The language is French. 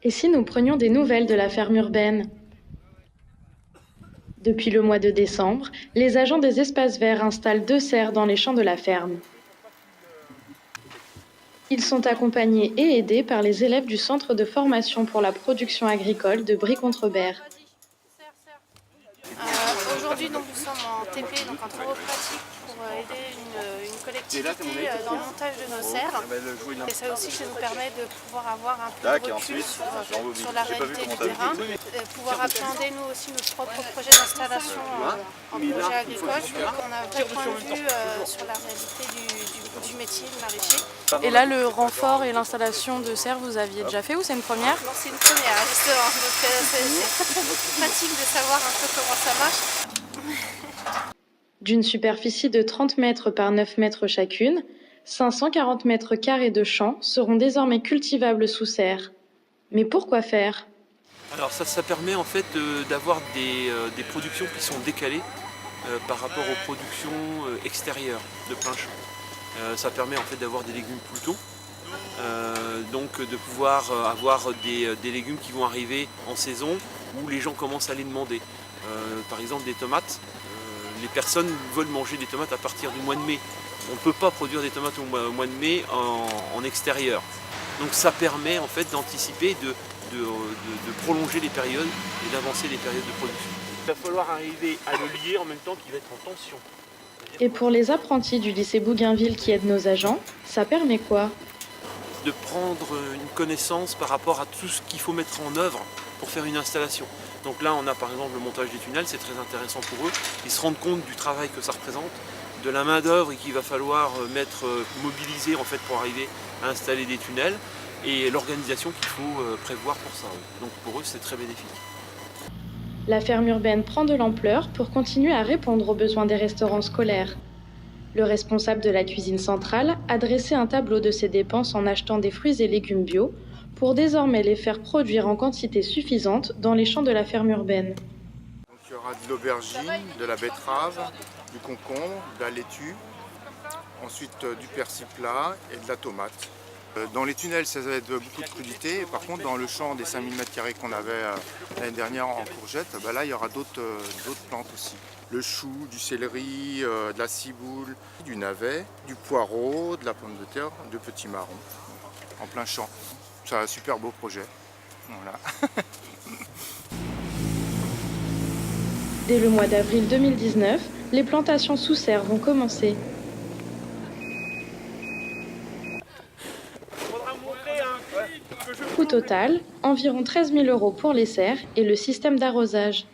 Et si nous prenions des nouvelles de la ferme urbaine? Depuis le mois de décembre, les agents des espaces verts installent 2 serres dans les champs de la ferme. Ils sont accompagnés et aidés par les élèves du Centre de formation pour la production agricole de Brie-Contrebert. Aujourd'hui, donc, nous sommes en TP, donc en travaux pratiques, pour aider une collectivité dans le montage de nos serres. Et ça aussi, ça nous permet de pouvoir avoir un peu de recul sur la réalité du terrain, pouvoir appréhender nous aussi notre propre projet d'installation en projet agricole. Donc on a un vrai point de vue sur la réalité du métier de maraîcher. Et là, le renfort et l'installation de serres, vous aviez déjà fait ou c'est une première? Non, c'est une première justement, donc c'est pratique de savoir un peu comment ça marche. D'une superficie de 30 mètres par 9 mètres chacune, 540 mètres carrés de champs seront désormais cultivables sous serre. Mais pourquoi faire? Alors ça permet en fait d'avoir des productions qui sont décalées par rapport aux productions extérieures de plein champ. Ça permet en fait d'avoir des légumes tout le temps, donc de pouvoir avoir des légumes qui vont arriver en saison où les gens commencent à les demander. Par exemple des tomates, les personnes veulent manger des tomates à partir du mois de mai. On ne peut pas produire des tomates au mois de mai en extérieur. Donc ça permet en fait d'anticiper, de prolonger les périodes et d'avancer les périodes de production. Il va falloir arriver à le lier en même temps qu'il va être en tension. Et pour les apprentis du lycée Bougainville qui aident nos agents, ça permet quoi? De prendre une connaissance par rapport à tout ce qu'il faut mettre en œuvre pour faire une installation. Donc là on a par exemple le montage des tunnels, c'est très intéressant pour eux. Ils se rendent compte du travail que ça représente, de la main d'œuvre qu'il va falloir mobiliser en fait pour arriver à installer des tunnels et l'organisation qu'il faut prévoir pour ça. Donc pour eux c'est très bénéfique. La ferme urbaine prend de l'ampleur pour continuer à répondre aux besoins des restaurants scolaires. Le responsable de la cuisine centrale a dressé un tableau de ses dépenses en achetant des fruits et légumes bio pour désormais les faire produire en quantité suffisante dans les champs de la ferme urbaine. Donc, il y aura de l'aubergine, de la betterave, du concombre, de la laitue, ensuite du persil plat et de la tomate. Dans les tunnels, ça va être beaucoup de crudité. Par contre, dans le champ des 5000 m² qu'on avait l'année dernière en courgettes, là, il y aura d'autres plantes aussi. Le chou, du céleri, de la ciboule, du navet, du poireau, de la pomme de terre, de petits marrons, en plein champ. C'est un super beau projet. Voilà. Dès le mois d'avril 2019, les plantations sous serre vont commencer. Coût total, environ 13 000 € pour les serres et le système d'arrosage.